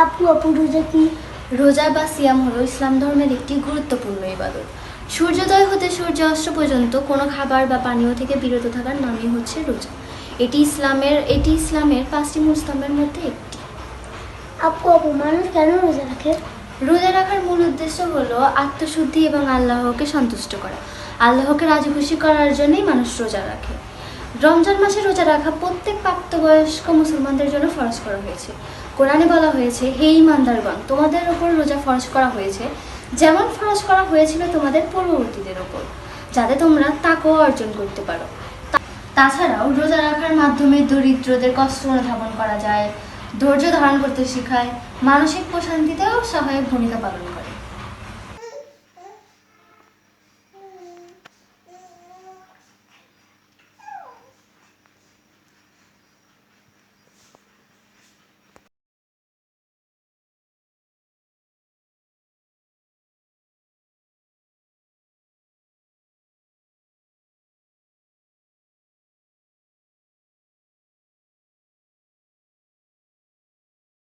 আপু রোজা কি? রোজা বা সিয়াম হলো ইসলাম ধর্মের একটি গুরুত্বপূর্ণ ইবাদত। সূর্যোদয় হতে সূর্যাস্ত পর্যন্ত কোনো খাবার বা পানীয় থেকে বিরত থাকার নামই হচ্ছে রোজা। এটি ইসলামের 5টি মূল স্তম্ভের মধ্যে একটি। আপু মানুষ কেন রোজা রাখে? রোজা রাখার মূল উদ্দেশ্য হলো আত্মশুদ্ধি এবং আল্লাহকে সন্তুষ্ট করা। আল্লাহকে রাজি খুশি করার জন্যই মানুষ রোজা রাখে। রমজান মাসে রোজা রাখা প্রত্যেক প্রাপ্তবয়স্ক মুসলমানদের জন্য ফরজ করা হয়েছে। কোরআনে বলা হয়েছে, হে ঈমানদারগণ, তোমাদের ওপর রোজা ফরজ করা হয়েছে যেমন ফরজ করা হয়েছিল তোমাদের পূর্ববর্তীদের ওপর, যাতে তোমরা তাকওয়া অর্জন করতে পারো। তাছাড়াও রোজা রাখার মাধ্যমে দরিদ্রদের কষ্ট অনুধাবন করা যায়, ধৈর্য ধারণ করতে শেখায়, মানসিক প্রশান্তিতেও সহায়ক ভূমিকা পালন করে।